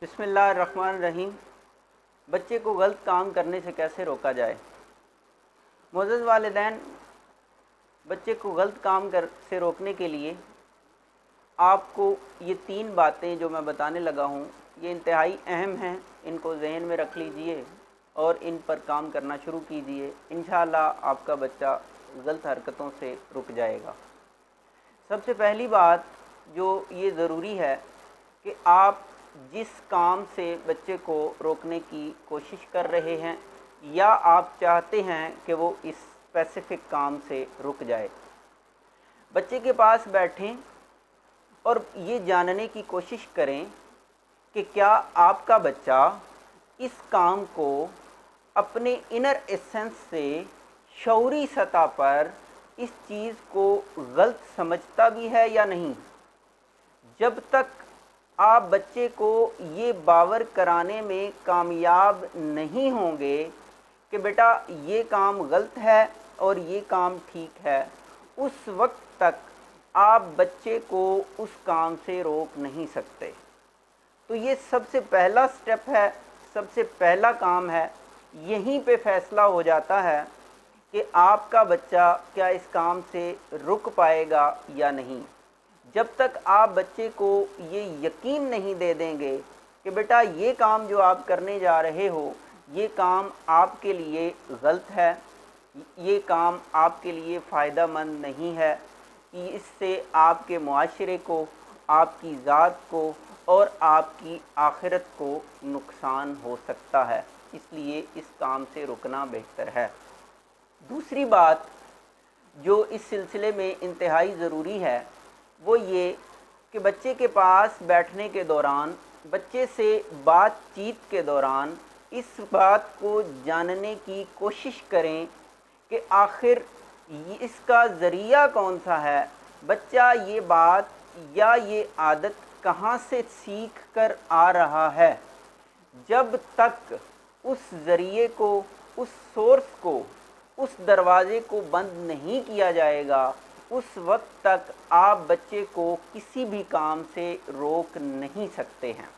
बिस्मिल्लाहिर्रहमानिर्रहीम। बच्चे को गलत काम करने से कैसे रोका जाए। मोअज़्ज़ज़ वालिदैन, बच्चे को गलत काम से रोकने के लिए आपको ये 3 बातें जो मैं बताने लगा हूँ ये इंतहाई अहम हैं। इनको जहन में रख लीजिए और इन पर काम करना शुरू कीजिए। इंशाअल्लाह आपका बच्चा गलत हरकतों से रुक जाएगा। सबसे पहली बात जो ये ज़रूरी है कि आप जिस काम से बच्चे को रोकने की कोशिश कर रहे हैं या आप चाहते हैं कि वो इस स्पेसिफ़िक काम से रुक जाए, बच्चे के पास बैठें और ये जानने की कोशिश करें कि क्या आपका बच्चा इस काम को अपने इनर एसेंस से शऊरी सतह पर इस चीज़ को गलत समझता भी है या नहीं। जब तक आप बच्चे को ये बावर कराने में कामयाब नहीं होंगे कि बेटा ये काम गलत है और ये काम ठीक है, उस वक्त तक आप बच्चे को उस काम से रोक नहीं सकते। तो ये सबसे पहला स्टेप है, सबसे पहला काम है। यहीं पे फ़ैसला हो जाता है कि आपका बच्चा क्या इस काम से रुक पाएगा या नहीं। जब तक आप बच्चे को ये यकीन नहीं दे देंगे कि बेटा ये काम जो आप करने जा रहे हो ये काम आपके लिए गलत है, ये काम आपके लिए फ़ायदेमंद नहीं है, इससे आपके मुआशरे को, आपकी ज़ात को और आपकी आखिरत को नुकसान हो सकता है, इसलिए इस काम से रुकना बेहतर है। दूसरी बात जो इस सिलसिले में इंतहाई ज़रूरी है वो ये कि बच्चे के पास बैठने के दौरान, बच्चे से बातचीत के दौरान इस बात को जानने की कोशिश करें कि आखिर इसका ज़रिया कौन सा है। बच्चा ये बात या ये आदत कहाँ से सीख कर आ रहा है। जब तक उस ज़रिए को, उस सोर्स को, उस दरवाज़े को बंद नहीं किया जाएगा, उस वक्त तक आप बच्चे को किसी भी काम से रोक नहीं सकते हैं।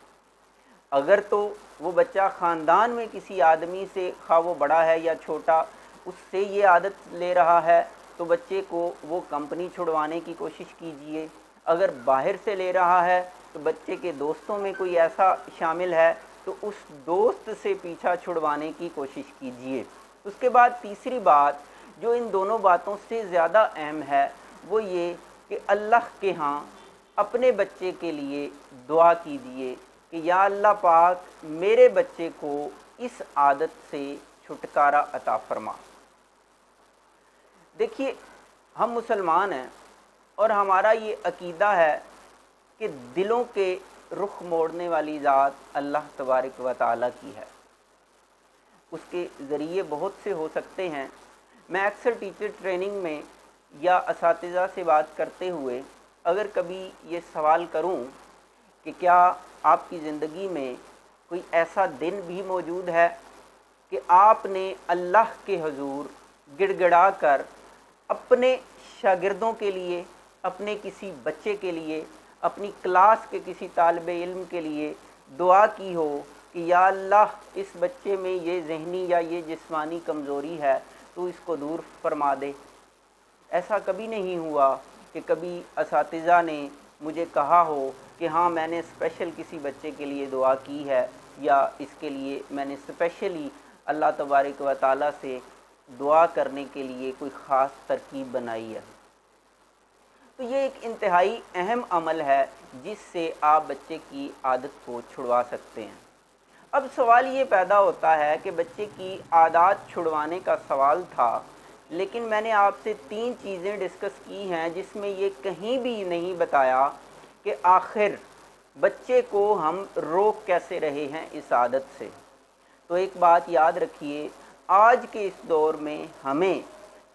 अगर तो वो बच्चा ख़ानदान में किसी आदमी से, खा वो बड़ा है या छोटा, उससे ये आदत ले रहा है तो बच्चे को वो कंपनी छुड़वाने की कोशिश कीजिए। अगर बाहर से ले रहा है तो बच्चे के दोस्तों में कोई ऐसा शामिल है तो उस दोस्त से पीछा छुड़वाने की कोशिश कीजिए। उसके बाद तीसरी बात जो इन दोनों बातों से ज़्यादा अहम है वो ये कि अल्लाह के यहाँ अपने बच्चे के लिए दुआ कीजिए कि या अल्लाह पाक मेरे बच्चे को इस आदत से छुटकारा अता फरमा। देखिए, हम मुसलमान हैं और हमारा ये अकीदा है कि दिलों के रुख मोड़ने वाली ज़ात अल्लाह तबारक व तआला की है। उसके ज़रिए बहुत से हो सकते हैं। मैं अक्सर टीचर ट्रेनिंग में या असातिज़ा से बात करते हुए अगर कभी ये सवाल करूं कि क्या आपकी ज़िंदगी में कोई ऐसा दिन भी मौजूद है कि आपने अल्लाह के हुज़ूर गिड़गिड़ा कर अपने शागिर्दों के लिए, अपने किसी बच्चे के लिए, अपनी क्लास के किसी तालिब इल्म के लिए दुआ की हो कि या अल्लाह इस बच्चे में ये ज़हनी या ये जिस्मानी कमज़ोरी है तो इसको दूर फरमा दे। ऐसा कभी नहीं हुआ कि कभी असातिज़ा ने मुझे कहा हो कि हाँ मैंने स्पेशल किसी बच्चे के लिए दुआ की है या इसके लिए मैंने स्पेशली अल्लाह तबारक व तआला से दुआ करने के लिए कोई ख़ास तरकीब बनाई है। तो ये एक इंतहाई अहम अमल है जिससे आप बच्चे की आदत को छुड़वा सकते हैं। अब सवाल ये पैदा होता है कि बच्चे की आदत छुड़वाने का सवाल था, लेकिन मैंने आपसे 3 चीज़ें डिस्कस की हैं जिसमें ये कहीं भी नहीं बताया कि आखिर बच्चे को हम रोक कैसे रहे हैं इस आदत से। तो एक बात याद रखिए, आज के इस दौर में हमें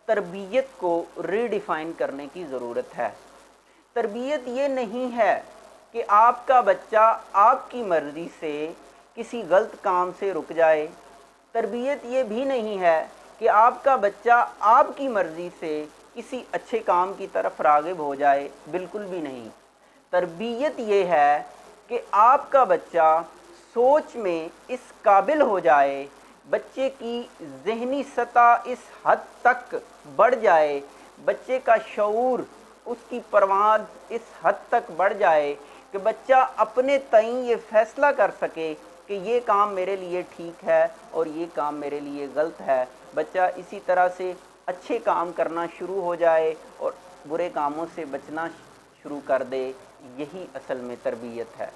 तरबियत को रीडिफ़ाइन करने की ज़रूरत है। तरबियत ये नहीं है कि आपका बच्चा आपकी मर्ज़ी से किसी गलत काम से रुक जाए। तरबियत ये भी नहीं है कि आपका बच्चा आपकी मर्ज़ी से किसी अच्छे काम की तरफ राग़िब हो जाए, बिल्कुल भी नहीं। तरबियत ये है कि आपका बच्चा सोच में इस काबिल हो जाए, बच्चे की ज़हनी सतह इस हद तक बढ़ जाए, बच्चे का शऊर, उसकी परवाज़ इस हद तक बढ़ जाए कि बच्चा अपने तईं ये फ़ैसला कर सके कि ये काम मेरे लिए ठीक है और ये काम मेरे लिए गलत है। बच्चा इसी तरह से अच्छे काम करना शुरू हो जाए और बुरे कामों से बचना शुरू कर दे। यही असल में तरबियत है।